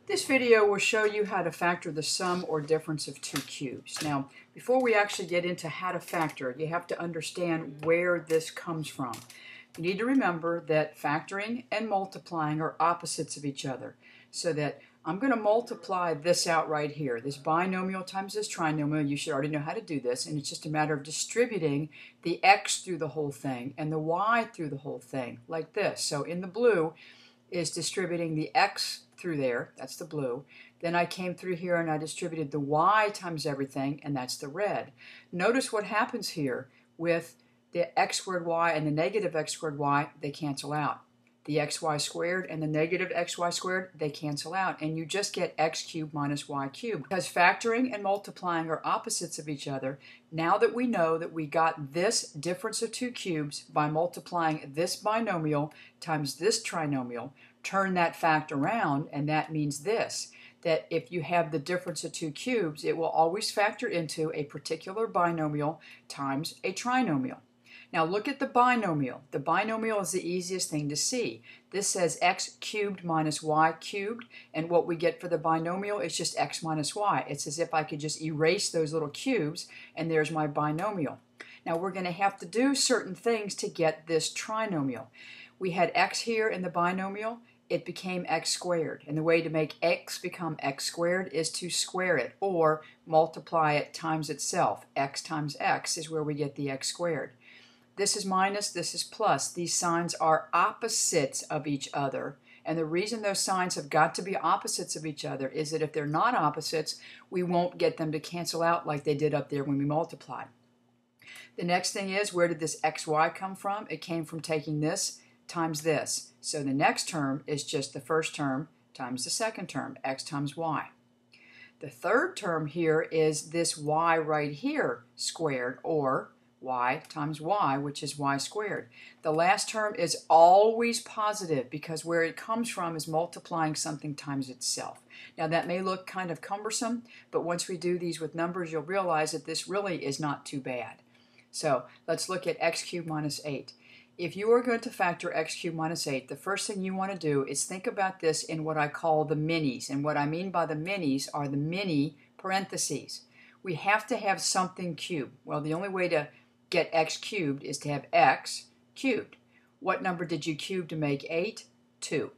This video will show you how to factor the sum or difference of two cubes. Now, before we actually get into how to factor it, you have to understand where this comes from. You need to remember that factoring and multiplying are opposites of each other. So that I'm going to multiply this out right here. This binomial times this trinomial, you should already know how to do this, and it's just a matter of distributing the x through the whole thing and the y through the whole thing, like this. So in the blue is distributing the x through there, that's the blue. Then I came through here and I distributed the y times everything, and that's the red. Notice what happens here with the x squared y and the negative x squared y, they cancel out. The xy squared and the negative xy squared, they cancel out, and you just get x cubed minus y cubed. Because factoring and multiplying are opposites of each other, now that we know that we got this difference of two cubes by multiplying this binomial times this trinomial, turn that fact around, and that means this, that if you have the difference of two cubes, it will always factor into a particular binomial times a trinomial. Now look at the binomial. The binomial is the easiest thing to see. This says x cubed minus y cubed, and what we get for the binomial is just x minus y. It's as if I could just erase those little cubes, and there's my binomial. Now we're going to have to do certain things to get this trinomial. We had x here in the binomial. It became x squared, and the way to make x become x squared is to square it or multiply it times itself. X times x is where we get the x squared. This is minus, this is plus. These signs are opposites of each other, and the reason those signs have got to be opposites of each other is that if they're not opposites, we won't get them to cancel out like they did up there when we multiplied. The next thing is, where did this xy come from? It came from taking this times this. So the next term is just the first term times the second term, x times y. The third term here is this y right here squared, or y times y, which is y squared. The last term is always positive because where it comes from is multiplying something times itself. Now that may look kind of cumbersome, but once we do these with numbers, you'll realize that this really is not too bad. So let's look at x cubed minus 8. If you are going to factor x cubed minus 8, the first thing you want to do is think about this in what I call the minis. And what I mean by the minis are the mini parentheses. We have to have something cubed. Well, the only way to get x cubed is to have x cubed. What number did you cube to make 8? 2.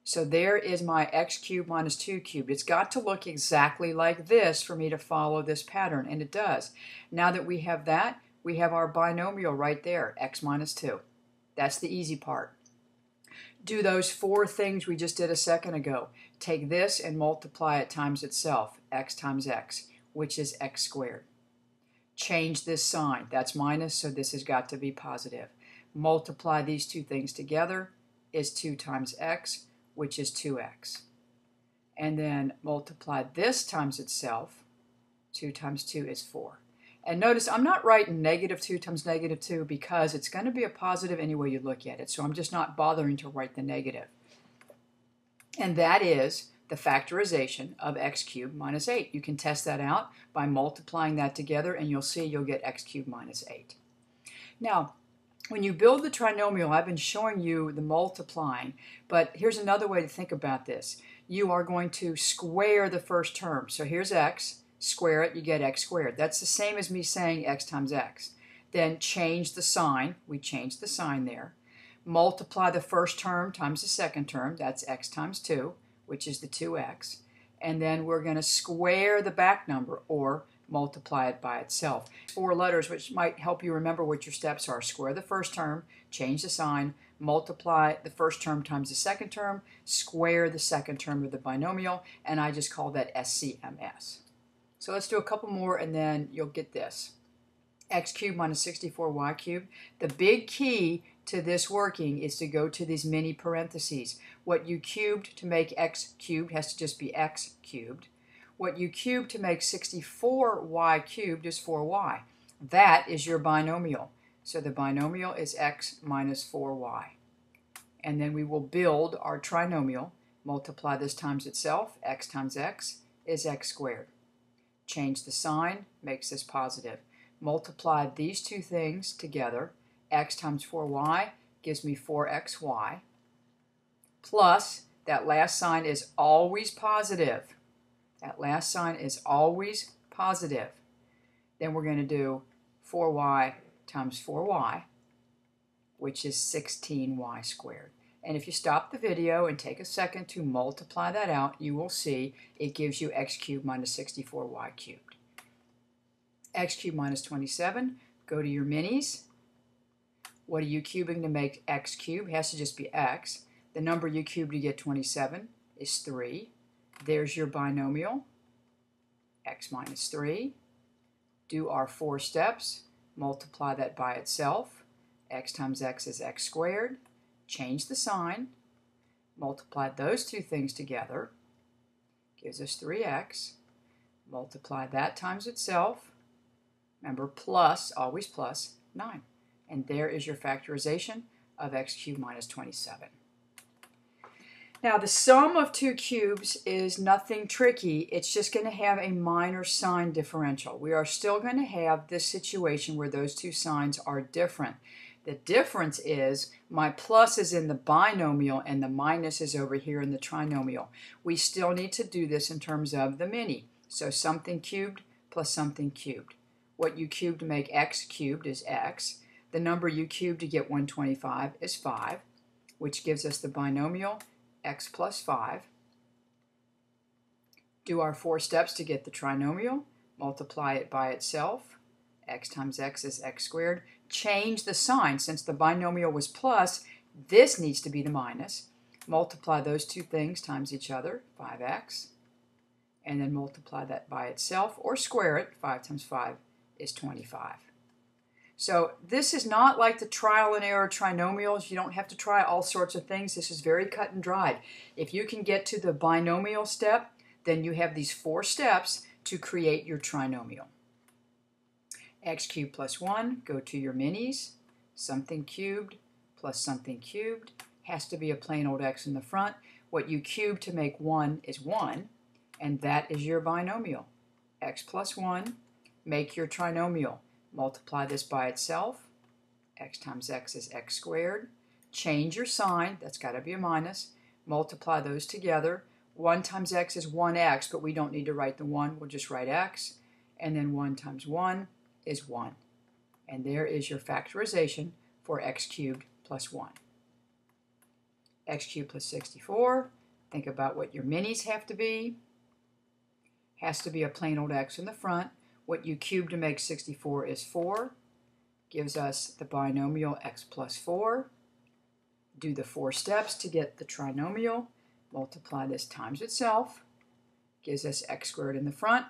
So there is my x cubed minus 2 cubed. It's got to look exactly like this for me to follow this pattern, and it does. Now that we have that, we have our binomial right there, x minus 2. That's the easy part. Do those four things we just did a second ago. Take this and multiply it times itself, x times x, which is x squared. Change this sign. That's minus, so this has got to be positive. Multiply these two things together is 2 times x, which is 2x. And then multiply this times itself. 2 times 2 is 4. And notice I'm not writing negative 2 times negative 2 because it's going to be a positive any way you look at it. So I'm just not bothering to write the negative. And that is the factorization of x cubed minus 8. You can test that out by multiplying that together, and you'll see you'll get x cubed minus 8. Now, when you build the trinomial, I've been showing you the multiplying, but here's another way to think about this. You are going to square the first term. So here's x. Square it, you get x squared. That's the same as me saying x times x. Then change the sign. We change the sign there. Multiply the first term times the second term. That's x times 2, which is the 2x. And then we're going to square the back number, or multiply it by itself. 4 letters which might help you remember what your steps are. Square the first term, change the sign, multiply the first term times the second term, square the second term of the binomial, and I just call that SCMS. So let's do a couple more and then you'll get this. X cubed minus 64y cubed. The big key to this working is to go to these mini parentheses. What you cubed to make x cubed has to just be x cubed. What you cubed to make 64y cubed is 4y. That is your binomial. So the binomial is x minus 4y. And then we will build our trinomial. Multiply this times itself. X times x is x squared. Change the sign, makes this positive. Multiply these two things together. X times 4y gives me 4xy. Plus that last sign is always positive. That last sign is always positive. Then we're going to do 4y times 4y, which is 16y squared. And if you stop the video and take a second to multiply that out, you will see it gives you x cubed minus 64y cubed. X cubed minus 27, go to your minis. What are you cubing to make x cubed? It has to just be x. The number you cube to get 27 is 3. There's your binomial, x minus 3. Do our 4 steps. Multiply that by itself. X times x is x squared. Change the sign. Multiply those two things together. Gives us 3x. Multiply that times itself. Remember, plus, always plus, 9. And there is your factorization of x cubed minus 27. Now, the sum of two cubes is nothing tricky. It's just going to have a minor sign differential. We are still going to have this situation where those two signs are different. The difference is my plus is in the binomial and the minus is over here in the trinomial. We still need to do this in terms of the mini. So something cubed plus something cubed. What you cube to make x cubed is x. The number you cube to get 125 is 5, which gives us the binomial x plus 5. Do our 4 steps to get the trinomial. Multiply it by itself. X times x is x squared. Change the sign. Since the binomial was plus, this needs to be the minus. Multiply those two things times each other, 5x. And then multiply that by itself, or square it. 5 times 5 is 25. So this is not like the trial and error trinomials. You don't have to try all sorts of things. This is very cut and dried. If you can get to the binomial step, then you have these 4 steps to create your trinomial. X cubed plus 1, go to your minis. Something cubed plus something cubed. Has to be a plain old x in the front. What you cube to make 1 is 1, and that is your binomial. X plus 1, make your trinomial. Multiply this by itself. X times x is x squared. Change your sign. That's got to be a minus. Multiply those together. 1 times x is 1x, but we don't need to write the 1. We'll just write x. And then 1 times 1 is 1. And there is your factorization for x cubed plus 1. X cubed plus 64. Think about what your minis have to be. Has to be a plain old x in the front. What you cube to make 64 is 4. Gives us the binomial x plus 4. Do the 4 steps to get the trinomial. Multiply this times itself. Gives us x squared in the front.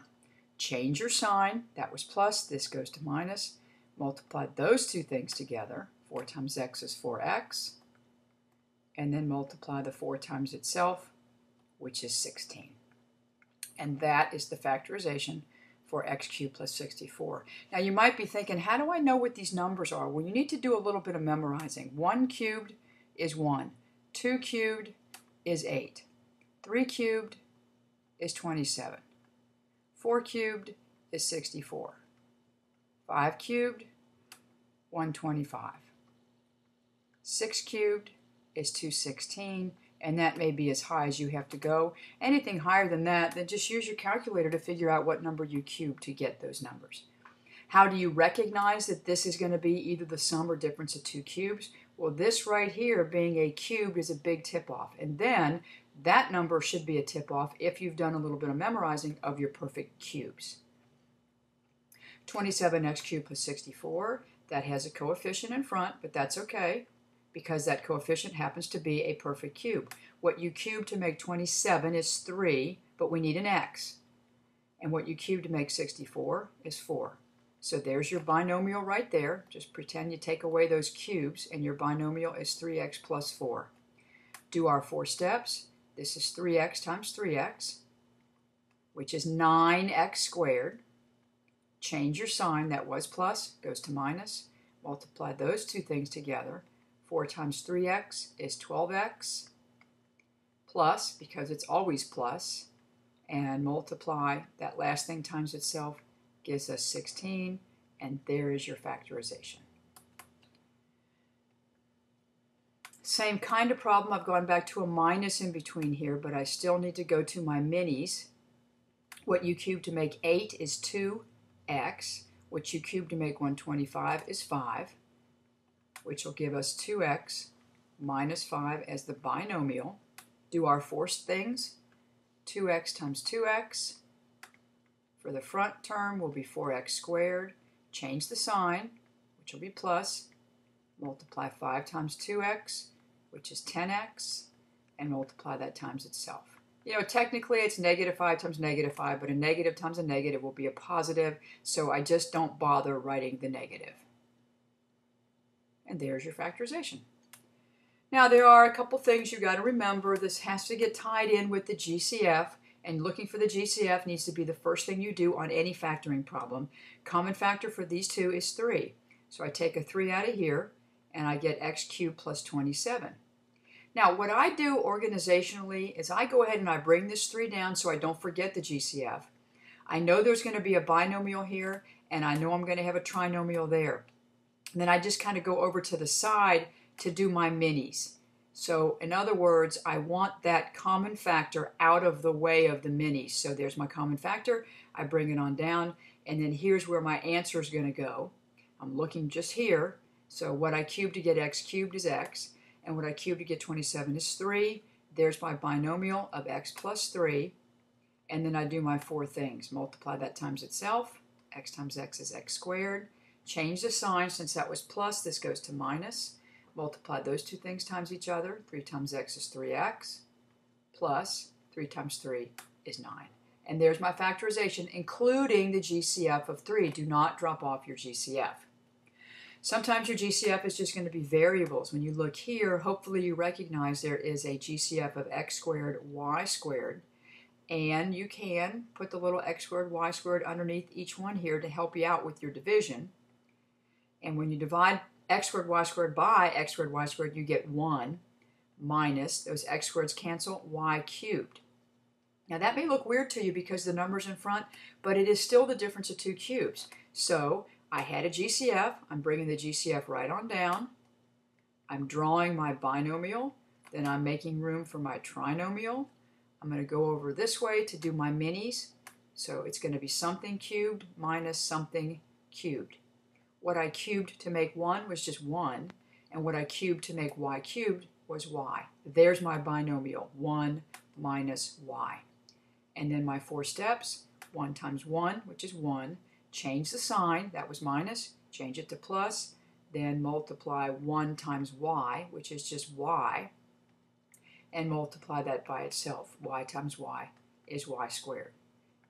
Change your sign. That was plus. This goes to minus. Multiply those two things together. 4 times x is 4x. And then multiply the 4 times itself, which is 16. And that is the factorization for x cubed plus 64. Now you might be thinking, how do I know what these numbers are? Well, you need to do a little bit of memorizing. 1 cubed is 1. 2 cubed is 8. 3 cubed is 27. 4 cubed is 64. 5 cubed, 125. 6 cubed is 216. And that may be as high as you have to go. Anything higher than that, then just use your calculator to figure out what number you cube to get those numbers. How do you recognize that this is going to be either the sum or difference of two cubes? Well, this right here being a cube is a big tip-off. And then that number should be a tip-off if you've done a little bit of memorizing of your perfect cubes. 27x cubed plus 64, that has a coefficient in front, but that's okay, because that coefficient happens to be a perfect cube. What you cube to make 27 is 3, but we need an x. And what you cube to make 64 is 4. So there's your binomial right there. Just pretend you take away those cubes, and your binomial is 3x plus 4. Do our 4 steps. This is 3x times 3x, which is 9x squared. Change your sign. That was plus, goes to minus. Multiply those two things together. 4 times 3x is 12x, plus, because it's always plus, and multiply that last thing times itself gives us 16, and there is your factorization. Same kind of problem. I've gone back to a minus in between here, but I still need to go to my minis. What you cube to make 8 is 2x. What you cube to make 125 is 5, which will give us 2x minus 5 as the binomial. Do our forced things. 2x times 2x. For the front term will be 4x squared. Change the sign, which will be plus. Multiply 5 times 2x, which is 10x, and multiply that times itself. You know, technically it's negative 5 times negative 5, but a negative times a negative will be a positive, so I just don't bother writing the negative. And there's your factorization. Now there are a couple things you've got to remember. This has to get tied in with the GCF, and looking for the GCF needs to be the first thing you do on any factoring problem. Common factor for these two is 3. So I take a 3 out of here, and I get x cubed plus 27. Now, what I do organizationally is I go ahead and I bring this 3 down so I don't forget the GCF. I know there's going to be a binomial here, and I know I'm going to have a trinomial there. And then I just kind of go over to the side to do my minis. So, in other words, I want that common factor out of the way of the minis. So there's my common factor. I bring it on down, and then here's where my answer is going to go. I'm looking just here. So what I cubed to get x cubed is x, and what I cubed to get 27 is 3. There's my binomial of x plus 3, and then I do my 4 things. Multiply that times itself. X times x is x squared. Change the sign. Since that was plus, this goes to minus. Multiply those 2 things times each other. 3 times x is 3x, plus 3 times 3 is 9. And there's my factorization, including the GCF of 3. Do not drop off your GCF. Sometimes your GCF is just going to be variables. When you look here, hopefully you recognize there is a GCF of x squared, y squared, and you can put the little x squared, y squared underneath each one here to help you out with your division. And when you divide x squared, y squared by x squared, y squared, you get 1 minus, those x squareds cancel, y cubed. Now that may look weird to you because the number's in front, but it is still the difference of 2 cubes. So I had a GCF. I'm bringing the GCF right on down. I'm drawing my binomial. Then I'm making room for my trinomial. I'm going to go over this way to do my minis. So it's going to be something cubed minus something cubed. What I cubed to make 1 was just 1, and what I cubed to make y cubed was y. There's my binomial, 1 minus y. And then my 4 steps, 1 times 1, which is 1. Change the sign, that was minus, change it to plus, then multiply 1 times y, which is just y, and multiply that by itself. Y times y is y squared.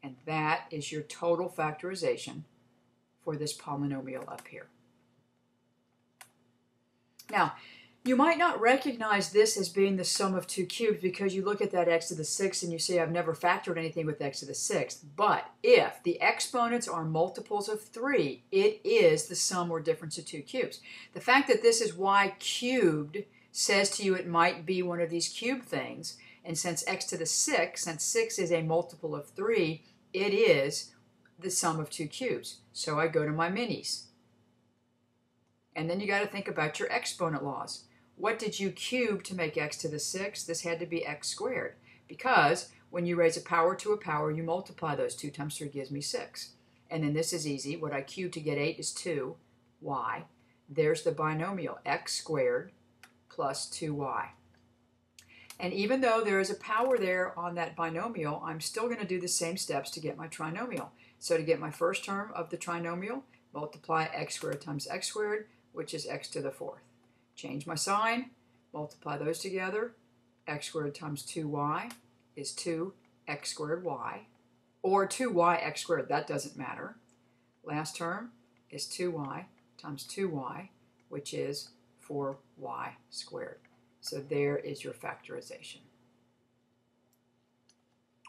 And that is your total factorization for this polynomial up here. Now, you might not recognize this as being the sum of 2 cubes because you look at that x to the 6th and you say, I've never factored anything with x to the 6th. But if the exponents are multiples of 3, it is the sum or difference of 2 cubes. The fact that this is y cubed says to you it might be one of these cube things. And since x to the 6th, since 6 is a multiple of 3, it is the sum of 2 cubes. So I go to my minis. And then you got to think about your exponent laws. What did you cube to make x to the 6th? This had to be x squared, because when you raise a power to a power, you multiply those. 2 times 3 gives me 6. And then this is easy. What I cubed to get 8 is 2y. There's the binomial, x squared plus 2y. And even though there is a power there on that binomial, I'm still going to do the same steps to get my trinomial. So to get my first term of the trinomial, multiply x squared times x squared, which is x to the 4th. Change my sign, multiply those together. X squared times 2y is 2x squared y, or 2yx squared, that doesn't matter. Last term is 2y times 2y, which is 4y squared. So there is your factorization.